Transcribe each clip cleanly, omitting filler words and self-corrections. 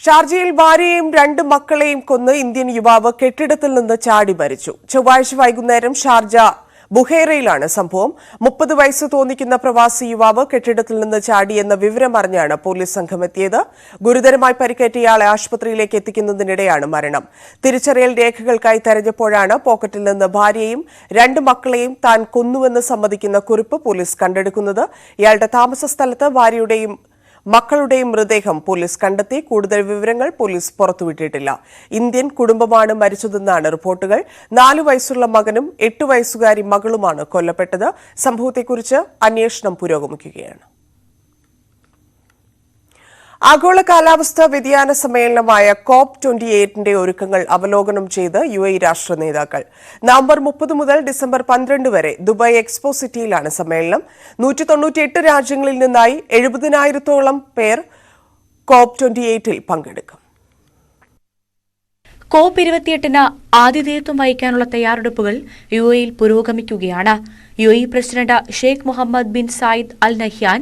ഷാർജയിൽ ഭാര്യയെയും 2 മക്കളെയും കൊന്ന് ഇന്ത്യൻ യുവാവ് കെട്ടിടത്തിൽ നിന്ന് ചാടി മരിച്ചു. ചൊവ്വാഴ്ച വൈകുന്നേരം ഷാർജ ബുഹേറയിലാണ് സംഭവം. 30 വയസ്സ് തോന്നിക്കുന്ന പ്രവാസി യുവാവ് കെട്ടിടത്തിൽ നിന്ന് ചാടിയെന്ന വിവരമറിഞ്ഞാണ് പോലീസ് സംഘം എത്തിയത്. ഗുരുതരമായി പരിക്കേറ്റ ഇയാളെ ആശുപത്രിയിലേക്ക് എത്തിക്കുന്നതിനിടെയാണ് മരണം. തിരിച്ചറിയൽ രേഖകൾക്കായി തെരഞ്ഞപ്പോഴാണ് പോക്കറ്റിൽ നിന്ന് ഭാര്യയെയും 2 മക്കളെയും താൻ കൊന്നുവെന്ന് സമ്മതിക്കുന്ന കുറിപ്പ് പോലീസ് കണ്ടെടുക്കുന്നത്. ഇയാളുടെ താമസ സ്ഥലത്ത് ഭാര്യയുടെയും മക്കളുടെയും മൃതദേഹം പോലീസ് കണ്ടെത്തി. കൂടുതൽ വിവരങ്ങൾ പോലീസ് പുറത്തുവിട്ടിട്ടില്ല. ഇന്ത്യൻ കുടുംബമാണ് മരിച്ചതെന്നാണ് റിപ്പോർട്ടുകൾ. 4 വയസ്സുള്ള മകനും 8 വയസ്സുകാരി മകളുമാണ് കൊല്ലപ്പെട്ടത്. സംഭവത്തെക്കുറിച്ച് അന്വേഷണം പുരോഗമിക്കുകയാണ്. ആഗോള കാലാവസ്ഥാ വ്യതിയാന സമ്മേളനമായ COP28ന്റെ ഒരുക്കങ്ങൾ അവലോകനം ചെയ്ത് UAE രാഷ്ട്ര നേതാക്കൾ. നവംബർ 30 മുതൽ ഡിസംബർ 12 വരെ ദുബായ് എക്സ്പോ സിറ്റിയിലാണ് സമ്മേളനം. 198 രാജ്യങ്ങളിൽ നിന്നായി 70,000-ഓളം പേർ COP28ൽ പങ്കെടുക്കും. COP28ന് ആതിഥേയത്വം വഹിക്കാനുള്ള തയ്യാറെടുപ്പുകൾ UAEയിൽ പുരോഗമിക്കുകയാണ്. UAE president Sheikh Mohammed bin Zayed Al Nahyan,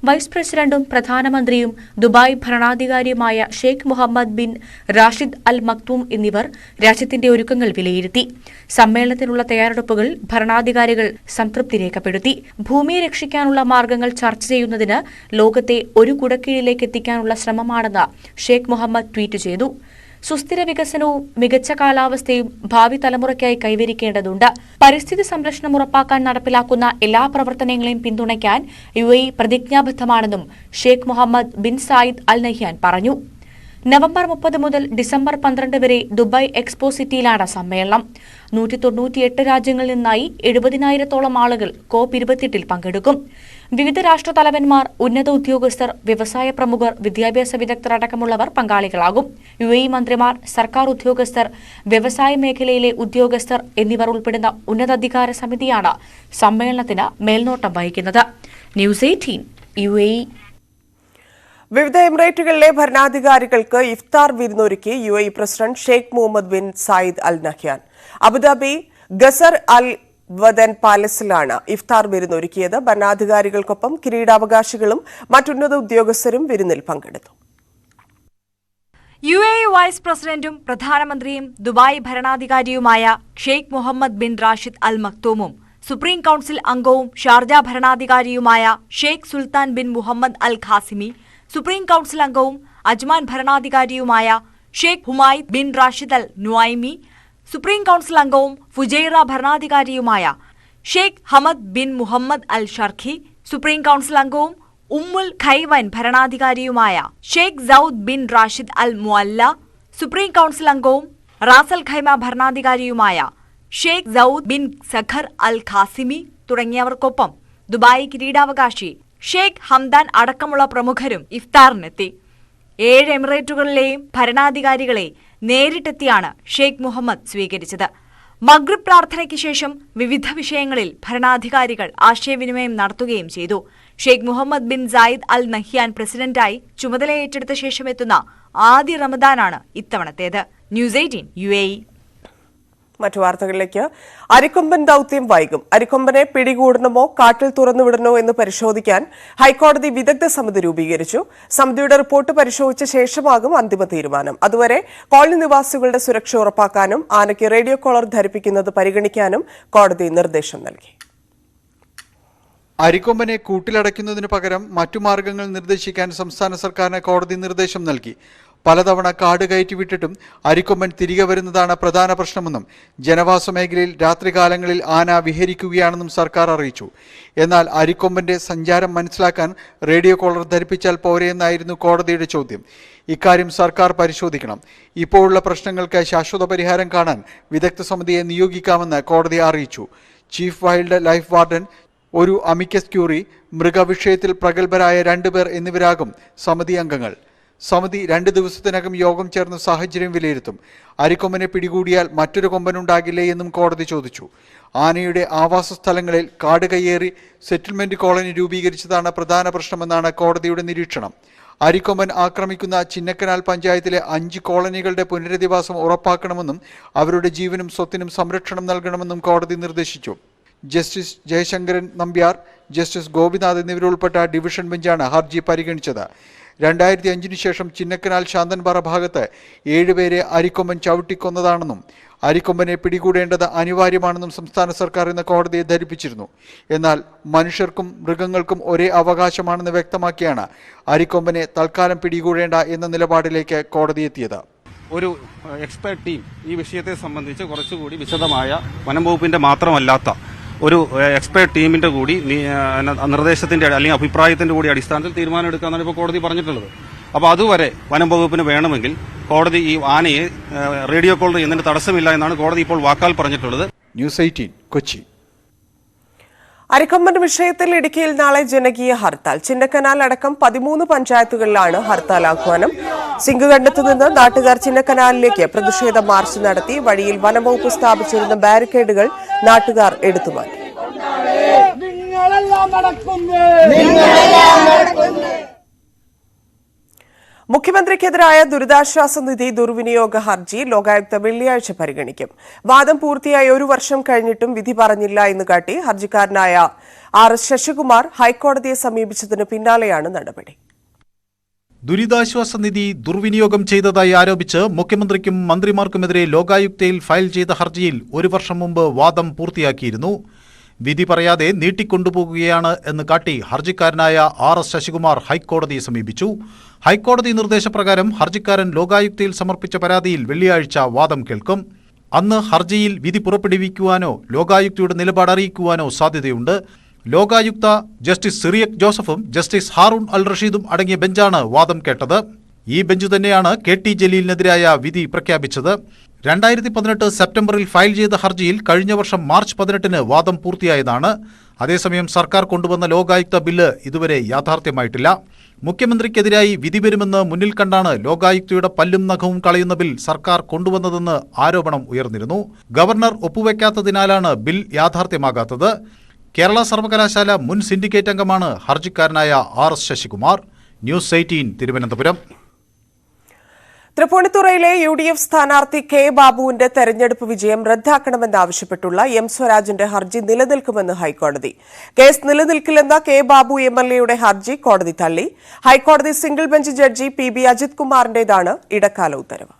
vice പ്രസിഡന്റും പ്രധാനമന്ത്രിയും ദുബായ് ഭരണാധികാരിയുമായ Sheikh Mohammed bin Rashid Al Maktoum എന്നിവർ രാജ്യത്തിന്റെ ഒരുക്കങ്ങൾ വിലയിരുത്തി. സമ്മേളനത്തിനുള്ള തയ്യാറെടുപ്പുകൾ ഭരണാധികാരികൾ സംതൃപ്തി രേഖപ്പെടുത്തി. ഭൂമിയെ രക്ഷിക്കാനുള്ള മാർഗങ്ങൾ ചർച്ച ചെയ്യുന്നതിന് ലോകത്തെ ഒരു കുടക്കീഴിലേക്ക് എത്തിക്കാനുള്ള ശ്രമമാണെന്ന് ഷെയ്ഖ് മുഹമ്മദ് ട്വീറ്റ് ചെയ്തു. സുസ്ഥിര വികസനവും മികച്ച കാലാവസ്ഥയും ഭാവി തലമുറയ്ക്കായി കൈവരിക്കേണ്ടതുണ്ട്. പരിസ്ഥിതി സംരക്ഷണം ഉറപ്പാക്കാൻ നടപ്പിലാക്കുന്ന എല്ലാ പ്രവർത്തനങ്ങളെയും പിന്തുണയ്ക്കാൻ UAE പ്രതിജ്ഞാബദ്ധമാണെന്നും Sheikh Mohammed bin Zayed Al Nahyan പറഞ്ഞു. നവംബർ 30 മുതൽ ഡിസംബർ 12 വരെ ദുബായ് എക്സ്പോ സിറ്റിയിലാണ് സമ്മേളനം. 198 രാജ്യങ്ങളിൽ നിന്നായി 70,000-ഓളം ആളുകൾ COP28ൽ പങ്കെടുക്കും. വിവിധ രാഷ്ട്രതലവന്മാർ, ഉന്നത ഉദ്യോഗസ്ഥർ, വ്യവസായ പ്രമുഖർ, വിദ്യാഭ്യാസ വിദഗ്ധർ അടക്കമുള്ളവർ പങ്കാളികളാകും. UAE മന്ത്രിമാർ, സർക്കാർ ഉദ്യോഗസ്ഥർ, വ്യവസായ മേഖലയിലെ ഉദ്യോഗസ്ഥർ എന്നിവർ ഉൾപ്പെടുന്ന ഉന്നതാധികാര സമിതിയാണ് സമ്മേളനത്തിന് മേൽനോട്ടം വഹിക്കുന്നത്. News 18 UAE. വിവിധ എമിറേറ്റുകളിലെ ഭരണാധികാരികൾക്ക് ഇഫ്താർ വിരുന്നൊരുക്കി UAE president Sheikh Mohammed bin Zayed Al Nahyan. Abu Dhabi Qasr Al Watan പാലസിലാണ് ഇഫ്താർ വിരുന്നൊരുക്കിയത്. ഭരണാധികാരികൾക്കൊപ്പം കിരീടാവകാശികളും മറ്റുന്നത ഉദ്യോഗസ്ഥരും വിരുന്നിൽ പങ്കെടുത്തു. UAE വൈസ് പ്രസിഡന്റും പ്രധാനമന്ത്രിയും ദുബായ് ഭരണാധികാരിയുമായ Sheikh Mohammed bin Rashid Al മക്തൂമും സുപ്രീം കൌൺസിൽ അംഗവും ഷാർജ ഭരണാധികാരിയുമായ Sheikh Sultan bin Mohammed Al Qasimi, supreme council അംഗവും അജ്മാൻ ഭരണാധികാരിയുമായ Sheikh Humaid bin Rashid Al Nuaimi, supreme council അംഗവും ഫുജൈറ ഭരണാധികാരിയുമായ Sheikh Hamad bin Mohammed Al Sharqi, supreme council അംഗവും Umm Al Quwain ഭരണാധികാരിയുമായ Sheikh Saud bin Rashid Al Mualla, supreme council അംഗവും Ras Al Khaimah ഭരണാധികാരിയുമായ Sheikh Saud bin Saqr Al Qasimi തുടങ്ങിയവർക്കൊപ്പം Dubai കിരീടാവകാശി Sheikh Hamdan അടക്കമുള്ള പ്രമുഖരും ഇഫ്താറിനെത്തി. 7 എമിറേറ്റുകളിലെയും ഭരണാധികാരികളെ നേരിട്ടെത്തിയാണ് ഷെയ്ഖ് മുഹമ്മദ് സ്വീകരിച്ചത്. മഗ്രിബ് പ്രാർത്ഥനയ്ക്ക് ശേഷം വിവിധ വിഷയങ്ങളിൽ ഭരണാധികാരികൾ ആശയവിനിമയം നടത്തുകയും ചെയ്തു. Sheikh Mohammed bin Zayed Al Nahyan പ്രസിഡന്റായി ചുമതലയേറ്റെടുത്ത ശേഷം എത്തുന്ന ആദ്യ റമദാനാണ് ഇത്തവണത്തേത്. News 18 UAE. മറ്റു വാർത്തകളിലേക്ക്. അരിക്കൊമ്പൻ ദൌത്യം വൈകും. അരിക്കൊമ്പനെ പിടികൂടണമോ കാട്ടിൽ തുറന്നുവിടണോ എന്ന് പരിശോധിക്കാൻ ഹൈക്കോടതി വിദഗ്ധ സമിതി രൂപീകരിച്ചു. സമിതിയുടെ റിപ്പോർട്ട് പരിശോധിച്ച ശേഷമാകും അന്തിമ തീരുമാനം. അതുവരെ കോളനി നിവാസികളുടെ സുരക്ഷ ഉറപ്പാക്കാനും ആനയ്ക്ക് റേഡിയോ കോളർ ധരിപ്പിക്കുന്നത് പരിഗണിക്കാനും കോടതി നിർദ്ദേശം നൽകി. അരിക്കൊമ്പനെ കൂട്ടിലടയ്ക്കുന്നതിന് പകരം മറ്റു മാർഗങ്ങൾ നിർദ്ദേശിക്കാൻ സംസ്ഥാന സർക്കാരിന് കോടതി നിർദ്ദേശം നൽകി. പലതവണ കാട് കയറ്റിവിട്ടിട്ടും അരിക്കൊമ്പൻ തിരികെ വരുന്നതാണ് പ്രധാന പ്രശ്നമെന്നും ജനവാസ മേഖലയിൽ രാത്രികാലങ്ങളിൽ ആന വിഹരിക്കുകയാണെന്നും സർക്കാർ അറിയിച്ചു. എന്നാൽ അരിക്കൊമ്പന്റെ സഞ്ചാരം മനസ്സിലാക്കാൻ റേഡിയോ കോളർ ധരിപ്പിച്ചാൽ പോരെയെന്നായിരുന്നു കോടതിയുടെ ചോദ്യം. ഇക്കാര്യം സർക്കാർ പരിശോധിക്കണം. ഇപ്പോഴുള്ള പ്രശ്നങ്ങൾക്ക് ശാശ്വത പരിഹാരം കാണാൻ വിദഗ്ധ സമിതിയെ നിയോഗിക്കാമെന്ന് കോടതി അറിയിച്ചു. ചീഫ് വൈൽഡ് ലൈഫ് വാർഡൻ, ഒരു അമിക്കസ് ക്യൂറി, മൃഗവിഷയത്തിൽ പ്രഗത്ഭരായ 2 പേർ എന്നിവരാകും സമിതി അംഗങ്ങൾ. സമിതി 2 ദിവസത്തിനകം യോഗം ചേർന്ന് സാഹചര്യം വിലയിരുത്തും. അരിക്കൊമ്പനെ പിടികൂടിയാൽ മറ്റൊരു കൊമ്പനുണ്ടാകില്ലേ എന്നും കോടതി ചോദിച്ചു. ആനയുടെ ആവാസ സ്ഥലങ്ങളിൽ കാട് കയ്യേറി സെറ്റിൽമെന്റ് കോളനി രൂപീകരിച്ചതാണ് പ്രധാന പ്രശ്നമെന്നാണ് കോടതിയുടെ നിരീക്ഷണം. അരിക്കൊമ്പൻ ആക്രമിക്കുന്ന ചിന്നക്കനാൽ പഞ്ചായത്തിലെ 5 കോളനികളുടെ പുനരധിവാസം ഉറപ്പാക്കണമെന്നും അവരുടെ ജീവനും സ്വത്തിനും സംരക്ഷണം നൽകണമെന്നും കോടതി നിർദ്ദേശിച്ചു. ജസ്റ്റിസ് ജയശങ്കരൻ നമ്പ്യാർ, ജസ്റ്റിസ് ഗോപിനാഥ് എന്നിവരുൾപ്പെട്ട ഡിവിഷൻ ബെഞ്ചാണ് ഹർജി പരിഗണിച്ചത്. 2005 ശേഷം ചിന്നക്കനാൽ ശാന്തൻപാറ ഭാഗത്ത് 7 പേരെ അരിക്കൊമ്പൻ ചവിട്ടിക്കൊന്നതാണെന്നും അരിക്കൊമ്പനെ പിടികൂടേണ്ടത് അനിവാര്യമാണെന്നും സംസ്ഥാന സർക്കാർ ഇന്ന് കോടതിയെ ധരിപ്പിച്ചിരുന്നു. എന്നാൽ മനുഷ്യർക്കും മൃഗങ്ങൾക്കും ഒരേ അവകാശമാണെന്ന് വ്യക്തമാക്കിയാണ് അരിക്കൊമ്പനെ തൽക്കാലം പിടികൂടേണ്ട എന്ന നിലപാടിലേക്ക് കോടതി എത്തിയത്. ഒരു എക്സ്പെർട്ട് ടീം ഈ വിഷയത്തെ സംബന്ധിച്ച് കുറച്ചുകൂടി വിശദമായ വനം വകുപ്പിന്റെ മാത്രമല്ലാത്ത ഒരു എക്സ്പെർട്ട് ടീമിന്റെ കൂടി നിർദ്ദേശത്തിന്റെ അല്ലെങ്കിൽ അഭിപ്രായത്തിന്റെ കൂടി അടിസ്ഥാനത്തിൽ തീരുമാനം എടുക്കാനാണ് ഇപ്പോൾ കോടതി പറഞ്ഞിട്ടുള്ളത്. അപ്പോൾ അതുവരെ വനം വകുപ്പിന് വേണമെങ്കിൽ കോടതി ഈ ആനയെ റേഡിയോ കോൾ ചെയ്യുന്നതിന് തടസ്സമില്ല എന്നാണ് കോടതി ഇപ്പോൾ വാക്കാൽ പറഞ്ഞിട്ടുള്ളത്. ന്യൂസ് 18 കൊച്ചി. അരിക്കൊമ്പൻ വിഷയത്തിൽ ഇടുക്കിയിൽ നാളെ ജനകീയ ഹർത്താൽ. ചിന്നക്കനാൽ അടക്കം 13 പഞ്ചായത്തുകളിലാണ് ഹർത്താൽ ആഹ്വാനം. സിംഗുകണ്ടത്തു നിന്ന് നാട്ടുകാർ ചിന്നക്കനാലിലേക്ക് പ്രതിഷേധ മാർച്ച് നടത്തി. വഴിയിൽ വനംവകുപ്പ് സ്ഥാപിച്ചിരുന്ന ബാരിക്കേഡുകൾ നാട്ടുകാർ എടുത്തുമാറ്റി. മുഖ്യമന്ത്രിക്കെതിരായ ദുരിതാശ്വാസ നിധി ദുർവിനിയോഗ ഹർജി ലോകായുക്ത വെള്ളിയാഴ്ച പരിഗണിക്കും. വാദം പൂർത്തിയായി 1 വർഷം കഴിഞ്ഞിട്ടും വിധി പറഞ്ഞില്ല എന്ന് കാട്ടി ഹർജിക്കാരനായ RS ശശികുമാർ ഹൈക്കോടതിയെ സമീപിച്ചതിന് പിന്നാലെയാണ് നടപടി. ദുരിതാശ്വാസ നിധി ദുർവിനിയോഗം ചെയ്തതായി ആരോപിച്ച് മുഖ്യമന്ത്രിക്കും മന്ത്രിമാർക്കുമെതിരെ ലോകായുക്തയിൽ ഫയൽ ചെയ്ത ഹർജിയിൽ 1 വർഷം മുമ്പ് വാദം പൂർത്തിയാക്കിയിരുന്നു. വിധി പറയാതെ നീട്ടിക്കൊണ്ടുപോകുകയാണ് എന്ന് കാട്ടി ഹർജിക്കാരനായ RS ശശികുമാർ ഹൈക്കോടതിയെ സമീപിച്ചു. ഹൈക്കോടതി നിർദ്ദേശപ്രകാരം ഹർജിക്കാരൻ ലോകായുക്തയിൽ സമർപ്പിച്ച പരാതിയിൽ വെള്ളിയാഴ്ച വാദം കേൾക്കും. അന്ന് ഹർജിയിൽ വിധി പുറപ്പെടുവിക്കുവാനോ ലോകായുക്തയുടെ നിലപാട് അറിയിക്കുവാനോ സാധ്യതയുണ്ട്. ലോകായുക്ത ജസ്റ്റിസ് സിറിയക് ജോസഫും ജസ്റ്റിസ് ഹാറൂൺ അൽ റഷീദും അടങ്ങിയ ബെഞ്ചാണ് വാദം കേട്ടത്. ഈ ബെഞ്ച് തന്നെയാണ് KT ജലീലിനെതിരായ വിധി പ്രഖ്യാപിച്ചത്. 2018 സെപ്റ്റംബറിൽ ഫയൽ ചെയ്ത ഹർജിയിൽ കഴിഞ്ഞ വർഷം മാർച്ച് 18 വാദം പൂർത്തിയായതാണ്. അതേസമയം സർക്കാർ കൊണ്ടുവന്ന ലോകായുക്ത ബില്ല് ഇതുവരെ യാഥാർത്ഥ്യമായിട്ടില്ല. മുഖ്യമന്ത്രിക്കെതിരായി വിധി വരുമെന്ന് മുന്നിൽ കണ്ടാണ് ലോകായുക്തയുടെ പല്ലും നഖവും കളയുന്ന ബിൽ സർക്കാർ കൊണ്ടുവന്നതെന്ന് ആരോപണം ഉയർന്നിരുന്നു. ഗവർണർ ഒപ്പുവെക്കാത്തതിനാലാണ് ബിൽ യാഥാർത്ഥ്യമാകാത്തത്. കേരള സർവകലാശാല മുൻ സിൻഡിക്കേറ്റ് അംഗമാണ് ഹർജിക്കാരനായ RS ശശികുമാർ. ന്യൂസ് 18 തിരുവനന്തപുരം. തൃപ്പൂണിത്തുറയിലെ UDF സ്ഥാനാർത്ഥി K ബാബുവിന്റെ തെരഞ്ഞെടുപ്പ് വിജയം റദ്ദാക്കണമെന്നാവശ്യപ്പെട്ടുള്ള M സ്വരാജിന്റെ ഹർജി നിലനിൽക്കുമെന്ന് ഹൈക്കോടതി. കേസ് നിലനിൽക്കില്ലെന്ന K ബാബു MLAയുടെ ഹർജി കോടതി തള്ളി. ഹൈക്കോടതി single bench judge PB Ajith കുമാറിന്റേതാണ് ഇടക്കാല ഉത്തരവ്.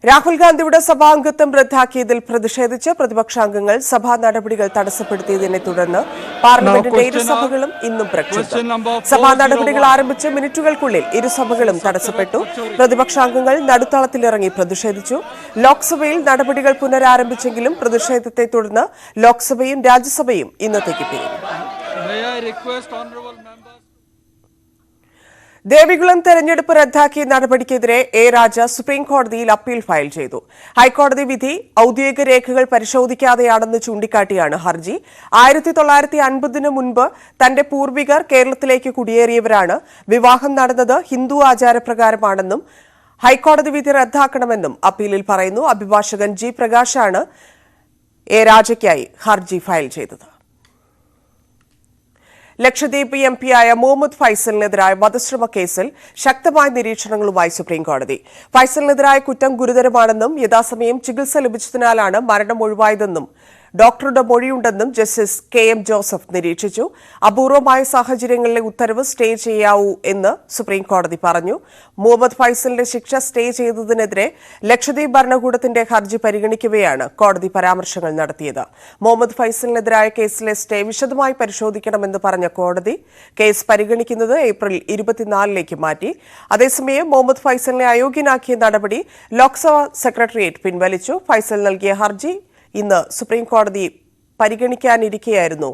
രാഹുൽ ഗാന്ധിയുടെ സഭാംഗത്വം റദ്ദാക്കിയതിൽ പ്രതിഷേധിച്ച് പ്രതിപക്ഷാംഗങ്ങൾ സഭാ നടപടികൾ തടസ്സപ്പെടുത്തിയതിനെ തുടർന്ന് പാർലമെന്റിന്റെ ഇരുസഭകളും ഇന്നും പ്രക്ഷുബ്ധം. സഭാ നടപടികൾ ആരംഭിച്ച് മിനിറ്റുകൾക്കുള്ളിൽ ഇരുസഭകളും തടസ്സപ്പെട്ടു. പ്രതിപക്ഷാംഗങ്ങൾ നടുത്തളത്തിലിറങ്ങി പ്രതിഷേധിച്ചു. ലോക്സഭയിൽ നടപടികൾ പുനരാരംഭിച്ചെങ്കിലും പ്രതിഷേധത്തെ തുടർന്ന് ലോക്സഭയും രാജ്യസഭയും ഇന്നത്തേക്ക് പിരിഞ്ഞു. ദേവികുളം തെരഞ്ഞെടുപ്പ് റദ്ദാക്കിയ നടപടിക്കെതിരെ A രാജ സുപ്രീം കോടതിയിൽ അപ്പീൽ ഫയൽ ചെയ്തു. ഹൈക്കോടതി വിധി ഔദ്യോഗിക രേഖകൾ പരിശോധിക്കാതെയാണെന്ന് ചൂണ്ടിക്കാട്ടിയാണ് ഹർജി. 1950 മുൻപ് തന്റെ പൂർവികർ കേരളത്തിലേക്ക് കുടിയേറിയവരാണ്. വിവാഹം നടന്നത് ഹിന്ദു ആചാരപ്രകാരമാണെന്നും ഹൈക്കോടതി വിധി റദ്ദാക്കണമെന്നും അപ്പീലിൽ പറയുന്നു. അഭിഭാഷകൻ G പ്രകാശാണ് A രാജയ്ക്കായി ഹർജി ഫയൽ ചെയ്തത്. ലക്ഷദ്വീപ് MP-യായ മുഹമ്മദ് ഫൈസലിനെതിരായ വധശ്രമ കേസിൽ ശക്തമായ നിരീക്ഷണങ്ങളുമായി സുപ്രീംകോടതി. ഫൈസലിനെതിരായ കുറ്റം ഗുരുതരമാണെന്നും യഥാസമയം ചികിത്സ ലഭിച്ചതിനാലാണ് മരണം ഒഴിവായതെന്നും ഡോക്ടറുടെ മൊഴിയുണ്ടെന്നും ജസ്റ്റിസ് KM ജോസഫ് നിരീക്ഷിച്ചു. അപൂർവമായ സാഹചര്യങ്ങളിലെ ഉത്തരവ് സ്റ്റേ ചെയ്യാവൂ എന്ന് സുപ്രീംകോടതി പറഞ്ഞു. മുഹമ്മദ് ഫൈസലിന്റെ ശിക്ഷ സ്റ്റേ ചെയ്തതിനെതിരെ ലക്ഷദ്വീപ് ഭരണകൂടത്തിന്റെ ഹർജി പരിഗണിക്കവെയാണ് കോടതി പരാമർശങ്ങൾ നടത്തിയത്. മുഹമ്മദ് ഫൈസലിനെതിരായ കേസിലെ സ്റ്റേ വിശദമായി പരിശോധിക്കണമെന്ന് പറഞ്ഞ കോടതി കേസ് പരിഗണിക്കുന്നത് ഏപ്രിൽ 24 മാറ്റി. അതേസമയം മുഹമ്മദ് ഫൈസലിനെ അയോഗ്യനാക്കിയ നടപടി ലോക്സഭാ സെക്രട്ടേറിയറ്റ് പിൻവലിച്ചു. ഫൈസൽ നൽകിയ ഹർജി ഇന്ന് സുപ്രീംകോടതി പരിഗണിക്കാനിരിക്കെയായിരുന്നു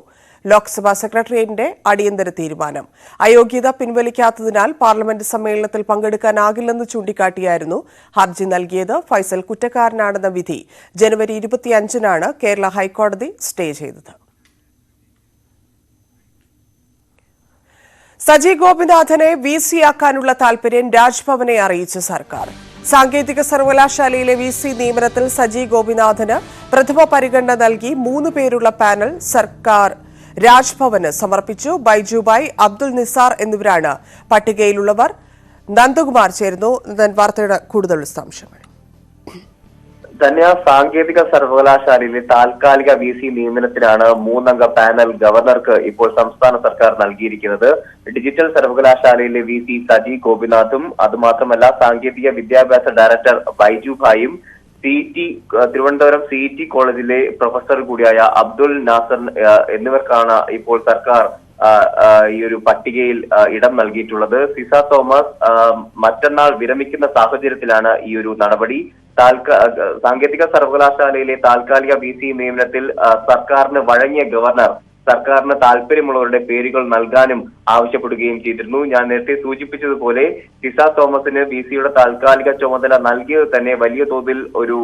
ലോക്സഭാ സെക്രട്ടേറിയറ്റിന്റെ അടിയന്തര തീരുമാനം. അയോഗ്യത പിൻവലിക്കാത്തതിനാൽ പാർലമെന്റ് സമ്മേളനത്തിൽ പങ്കെടുക്കാനാകില്ലെന്ന് ചൂണ്ടിക്കാട്ടിയായിരുന്നു ഹർജി നൽകിയത്. ഫൈസൽ കുറ്റക്കാരനാണെന്ന വിധി ജനുവരി 25-നാണ് കേരള ഹൈക്കോടതി സ്റ്റേ ചെയ്തത്. സജി ഗോപിനാഥനെ VC-യാക്കാനുള്ള താൽപര്യം രാജ്ഭവനെ അറിയിച്ച സർക്കാർ. സാങ്കേതിക സർവകലാശാലയിലെ VC നിയമനത്തിൽ സജി ഗോപിനാഥന് പ്രഥമ പരിഗണന നൽകി 3 പേരുള്ള പാനൽ സർക്കാർ രാജ്ഭവന് സമർപ്പിച്ചു. ബൈജുബായ്, അബ്ദുൾ നിസാർ എന്നിവരാണ് പട്ടികയിലുള്ളവർ. നന്ദകുമാർ ചേരുന്നു. വാർത്തയുടെ കൂടുതൽ വിശദാംശങ്ങൾ. ധന്യ സാങ്കേതിക സർവകലാശാലയിലെ താൽക്കാലിക VC നിയമനത്തിനാണ് 3-അംഗ പാനൽ ഗവർണർക്ക് ഇപ്പോൾ സംസ്ഥാന സർക്കാർ നൽകിയിരിക്കുന്നത്. ഡിജിറ്റൽ സർവകലാശാലയിലെ VC സജി ഗോപിനാഥും അതുമാത്രമല്ല സാങ്കേതിക വിദ്യാഭ്യാസ ഡയറക്ടർ ബൈജു ഭായും തിരുവനന്തപുരം CET കോളേജിലെ പ്രൊഫസർ കൂടിയായ അബ്ദുൽ നാസർ എന്നിവർക്കാണ് ഇപ്പോൾ സർക്കാർ ഈ ഒരു പട്ടികയിൽ ഇടം നൽകിയിട്ടുള്ളത്. സിസ തോമസ് മറ്റന്നാൾ വിരമിക്കുന്ന സാഹചര്യത്തിലാണ് ഈ ഒരു നടപടി. സാങ്കേതിക സർവകലാശാലയിലെ താൽക്കാലിക VC നിയമനത്തിൽ സർക്കാരിന് വഴങ്ങിയ ഗവർണർ സർക്കാരിന് താല്പര്യമുള്ളവരുടെ പേരുകൾ നൽകാനും ആവശ്യപ്പെടുകയും ചെയ്തിരുന്നു. ഞാൻ നേരത്തെ സൂചിപ്പിച്ചതുപോലെ സിസ തോമസിന് VCയുടെ താൽക്കാലിക ചുമതല നൽകിയത് തന്നെ വലിയ തോതിൽ ഒരു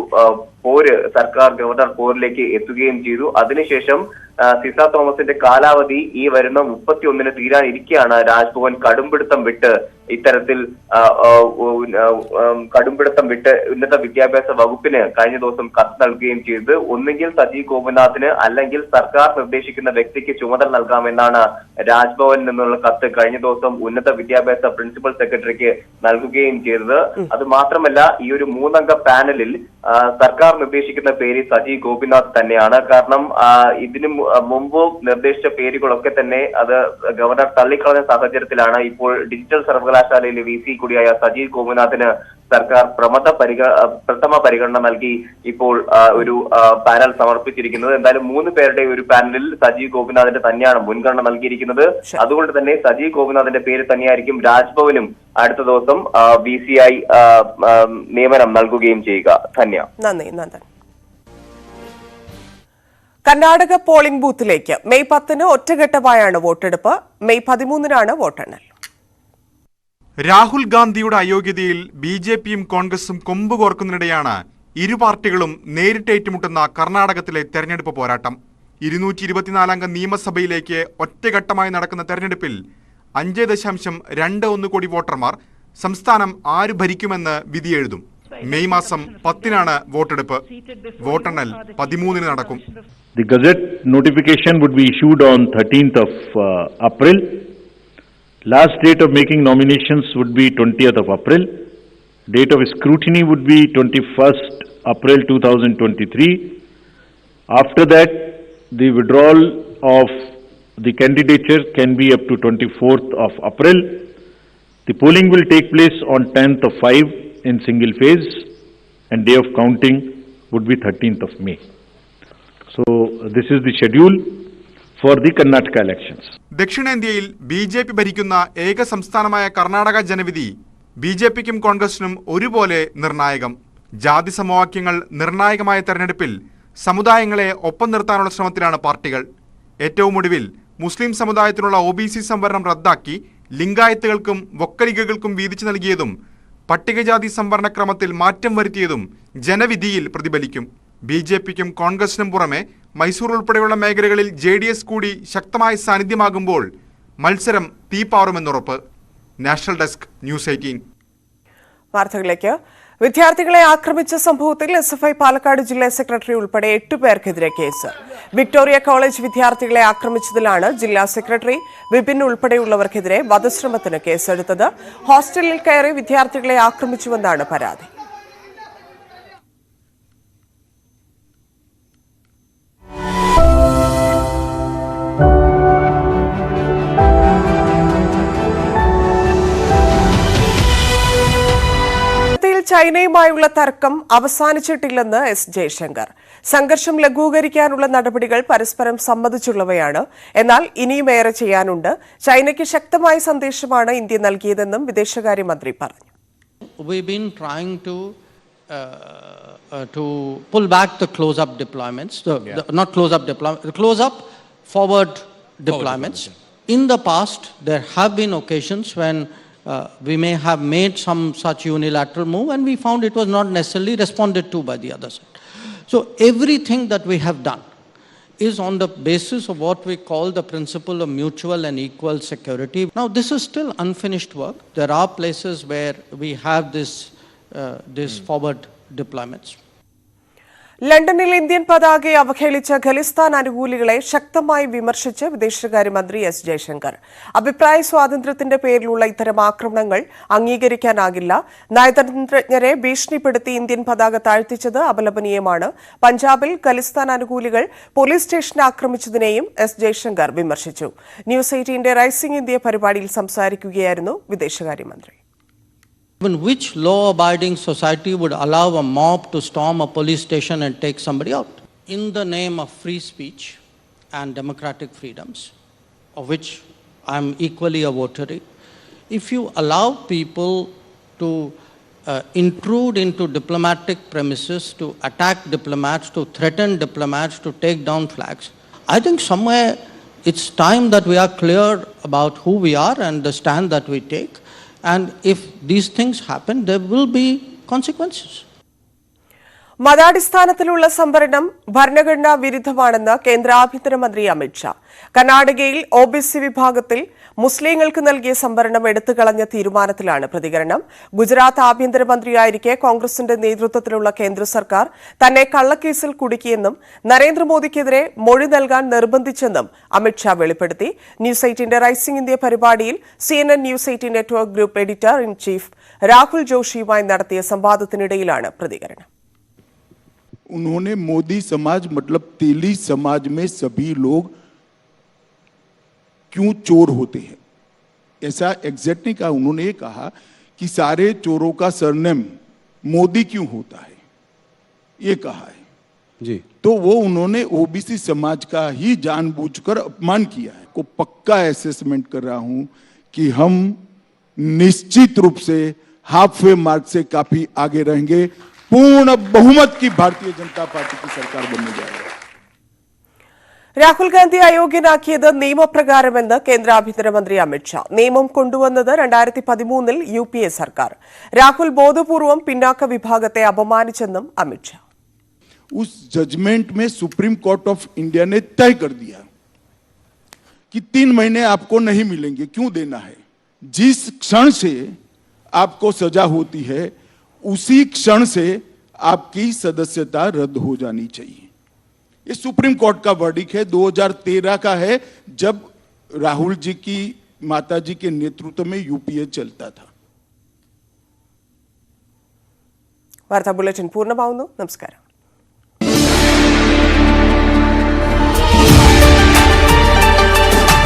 സർക്കാർ ഗവർണർ പോരിലേക്ക് എത്തുകയും ചെയ്തു. അതിനുശേഷം സിസ തോമസിന്റെ കാലാവധി ഈ വരുന്ന 31-ന് തീരാനിരിക്കെയാണ് രാജ്ഭവൻ കടുംപിടുത്തം വിട്ട് ഉന്നത വിദ്യാഭ്യാസ വകുപ്പിന് കഴിഞ്ഞ ദിവസം കത്ത് നൽകുകയും ചെയ്തത്. ഒന്നുകിൽ സജി ഗോപിനാഥിന് അല്ലെങ്കിൽ സർക്കാർ നിർദ്ദേശിക്കുന്ന വ്യക്തിക്ക് ചുമതല നൽകാമെന്നാണ് രാജ്ഭവനിൽ നിന്നുള്ള കത്ത് കഴിഞ്ഞ ദിവസം ഉന്നത വിദ്യാഭ്യാസ പ്രിൻസിപ്പൽ സെക്രട്ടറിക്ക് നൽകുകയും ചെയ്തത്. അത് മാത്രമല്ല ഈ ഒരു 3-അംഗ പാനലിൽ സർക്കാർ നിർദ്ദേശിക്കുന്ന പേര് സജി ഗോപിനാഥ് തന്നെയാണ്. കാരണം ഇതിനു മുമ്പ് നിർദ്ദേശിച്ച പേരുകളൊക്കെ തന്നെ അത് ഗവർണർ തള്ളിക്കളഞ്ഞ സാഹചര്യത്തിലാണ് ഇപ്പോൾ ഡിജിറ്റൽ സർവകലാശാലയിലെ VC കൂടിയായ സജി ഗോപിനാഥിന് സർക്കാർ പ്രഥമ പരിഗണന നൽകി ഇപ്പോൾ ഒരു പാനൽ സമർപ്പിച്ചിരിക്കുന്നത്. എന്തായാലും 3 പേരുടെ ഒരു പാനലിൽ സജി ഗോപിനാഥിന്റെ തന്നെയാണ് മുൻഗണന നൽകിയിരിക്കുന്നത്. അതുകൊണ്ട് തന്നെ സജി ഗോപിനാഥിന്റെ പേര് തന്നെയായിരിക്കും രാജ്ഭവനും അടുത്ത ദിവസം VC ആയി നിയമനം നൽകുകയും ചെയ്യുക. ധന്യ. നന്ദി. കർണാടക പോളിംഗ് ബൂത്തിലേക്ക് മെയ് 10-ന് ഒറ്റഘട്ടമായാണ് വോട്ടെടുപ്പ്. മെയ് 13-നാണ് വോട്ടെണ്ണൽ. രാഹുൽ ഗാന്ധിയുടെ അയോഗ്യതയിൽ BJPയും കോൺഗ്രസും കൊമ്പ് കോർക്കുന്നതിനിടെയാണ് ഇരു പാർട്ടികളും നേരിട്ട് ഏറ്റുമുട്ടുന്ന കർണാടകത്തിലെ തെരഞ്ഞെടുപ്പ് പോരാട്ടം. 224-അംഗ നിയമസഭയിലേക്ക് ഒറ്റഘട്ടമായി നടക്കുന്ന തെരഞ്ഞെടുപ്പിൽ 5.21 കോടി വോട്ടർമാർ സംസ്ഥാനം ആര് ഭരിക്കുമെന്ന് വിധിയെഴുതും. മെയ് മാസം 10-നാണ് വോട്ടെടുപ്പ്. വോട്ടെണ്ണൽ 13-ന് നടക്കും. The Gazette notification would be issued on 13th of April. Last date of making nominations would be 20th of April. Date of scrutiny would be 21st April 2023. After that, the withdrawal of the candidature can be up to 24th of April. The polling will take place on 10th of 5 in single phase, and day of counting would be 13th of May. So this is the schedule for the Karnataka elections. ദക്ഷിണേന്ത്യയിൽ BJP ഭരിക്കുന്ന ഏക സംസ്ഥാനമായ കർണാടക ജനവിധി BJPക്കും കോൺഗ്രസിനും ഒരുപോലെ നിർണായകം. ജാതി സമവാക്യങ്ങൾ നിർണായകമായ തെരഞ്ഞെടുപ്പിൽ സമുദായങ്ങളെ ഒപ്പം നിർത്താനുള്ള ശ്രമത്തിലാണ് പാർട്ടികൾ. ഏറ്റവും ഒടുവിൽ മുസ്ലിം സമുദായത്തിനുള്ള OBC സംവരണം റദ്ദാക്കി ലിംഗായത്തുകൾക്കും വൊക്കലിഗകൾക്കും വീതിച്ചു നൽകിയതും പട്ടികജാതി സംവരണക്രമത്തിൽ മാറ്റം വരുത്തിയതും ജനവിധിയിൽ പ്രതിഫലിക്കും. BJPക്കും കോൺഗ്രസിനും പുറമെ മൈസൂർ ഉൾപ്പെടെയുള്ള മേഖലകളിൽ JDS കൂടി ശക്തമായ സാന്നിധ്യമാകുമ്പോൾ മത്സരം തീപാറുമെന്നുറപ്പ്. National desk news 18. വാർത്തകളിലേക്ക്. വിദ്യാർത്ഥികളെ ആക്രമിച്ച സംഭവത്തിൽ SFI പാലക്കാട് ജില്ലാ സെക്രട്ടറി ഉൾപ്പെടെ 8 പേർക്കെതിരെ കേസ്. വിക്ടോറിയ കോളേജ് വിദ്യാർത്ഥികളെ ആക്രമിച്ചതിലാണ് ജില്ലാ സെക്രട്ടറി വിപിൻ ഉൾപ്പെടെയുള്ളവർക്കെതിരെ വധശ്രമത്തിന് കേസെടുത്തത്. ഹോസ്റ്റലിൽ കയറി വിദ്യാർത്ഥികളെ ആക്രമിച്ചുവെന്നാണ് പരാതി. ചൈനയുമായുള്ള തർക്കം അവസാനിച്ചിട്ടില്ലെന്ന് S. ജയശങ്കർ. സംഘർഷം ലഘൂകരിക്കാനുള്ള നടപടികൾ പരസ്പരം സമ്മതിച്ചുള്ളവയാണ്. എന്നാൽ ഇനിയും ഏറെ ചെയ്യാനുണ്ട്. ചൈനയ്ക്ക് ശക്തമായ സന്ദേശമാണ് ഇന്ത്യ നൽകിയതെന്നും വിദേശകാര്യമന്ത്രി പറഞ്ഞു. We've been trying to pull back the close-up deployments, not close-up deployments, the close-up forward deployments. In the past, there have been occasions when we may have made some such unilateral move and we found it was not necessarily responded to by the other side. So everything that we have done is on the basis of what we call the principle of mutual and equal security. Now this is still unfinished work. There are places where we have this forward deployments. ലണ്ടനിൽ Indian പതാകയെ അവഹേളിച്ച Khalistan അനുകൂലികളെ ശക്തമായി വിമർശിച്ച് വിദേശകാര്യമന്ത്രി S Jaishankar. അഭിപ്രായ സ്വാതന്ത്ര്യത്തിന്റെ പേരിലുള്ള ഇത്തരം ആക്രമണങ്ങൾ അംഗീകരിക്കാനാകില്ല. നയതന്ത്രജ്ഞരെ ഭീഷണിപ്പെടുത്തി ഇന്ത്യൻ പതാക താഴ്ത്തിച്ചത് അപലപനീയമാണ്. പഞ്ചാബിൽ ഖലിസ്ഥാൻ അനുകൂലികൾ പോലീസ് സ്റ്റേഷൻ ആക്രമിച്ചതിനെയും എസ് ജയശങ്കർ വിമർശിച്ചു. ന്യൂസ് 18 റൈസിംഗ് ഇന്ത്യ പരിപാടിയിൽ സംസാരിക്കുകയായിരുന്നു വിദേശകാര്യമന്ത്രി. Even which law-abiding society would allow a mob to storm a police station and take somebody out? In the name of free speech and democratic freedoms, of which I am equally a votary, if you allow people to intrude into diplomatic premises, to attack diplomats, to threaten diplomats, to take down flags, I think somewhere it's time that we are clear about who we are and the stand that we take. And if these things happen, there will be consequences. മതാടിസ്ഥാനത്തിലുള്ള സംവരണം ഭരണഘടനാ വിരുദ്ധമാണെന്ന് കേന്ദ്ര ആഭ്യന്തരമന്ത്രി അമിത്ഷാ. കർണാടകയിൽ OBC വിഭാഗത്തിൽ മുസ്ലിങ്ങൾക്ക് നൽകിയ സംവരണം എടുത്തുകളഞ്ഞ തീരുമാനത്തിലാണ് പ്രതികരണം. ഗുജറാത്ത് ആഭ്യന്തരമന്ത്രിയായിരിക്കെ കോൺഗ്രസിന്റെ നേതൃത്വത്തിലുള്ള കേന്ദ്ര സർക്കാർ തന്നെ കള്ളക്കേസിൽ കുടുക്കിയെന്നും നരേന്ദ്രമോദിക്കെതിരെ മൊഴി നൽകാൻ നിർബന്ധിച്ചെന്നും അമിത്ഷാ വെളിപ്പെടുത്തി. ന്യൂസ് 18 റൈസിംഗ് ഇന്ത്യ പരിപാടിയിൽ CNN news 18 network group editor in chief Rahul ജോഷിയുമായി നടത്തിയ സംവാദത്തിനിടയിലാണ് പ്രതികരണം. उन्होंने मोदी समाज मतलब तेली समाज में सभी लोग क्यों चोर होते हैं ऐसा एग्जैक्ट नहीं कहा. उन्होंने ये कहा कि सारे चोरों का सरनेम मोदी क्यों होता है, ये कहा है जी. तो वो उन्होंने OBC समाज का ही जानबूझकर अपमान किया है. को पक्का असेसमेंट कर रहा हूं कि हम निश्चित रूप से हाफ वे मार्क से काफी आगे रहेंगे. पूर्ण बहुमत की भारतीय जनता पार्टी की सरकार बनने जा रही है. രാഹുൽ ഗാന്ധി അയോഗ്യനാക്കിയത് നിയമപ്രകാരമെന്ന് കേന്ദ്ര ആഭ്യന്തരമന്ത്രി അമിത്ഷാ. നിയമം കൊണ്ടുവന്നത് 2013 UPA സർക്കാർ. രാഹുൽ ബോധപൂർവം പിന്നാക്ക വിഭാഗത്തെ അപമാനിച്ചെന്നും അമിത്ഷാ. उस जजमेंट में सुप्रीम कोर्ट ऑफ इंडिया ने तय कर दिया कि 3 महीने आपको नहीं मिलेंगे. क्यों देना है? जिस क्षण से आपको सजा होती है उसी क्षण से आपकी सदस्यता रद्द हो जानी चाहिए. ये सुप्रीम कोर्ट का वर्डिक है, 2013 का है, जब राहुल जी की माताजी के नेतृत्व में UPA चलता था. വാർത്താ ബുള്ളറ്റിൻ പൂർണ്ണമാവുന്നു. നമസ്കാരം.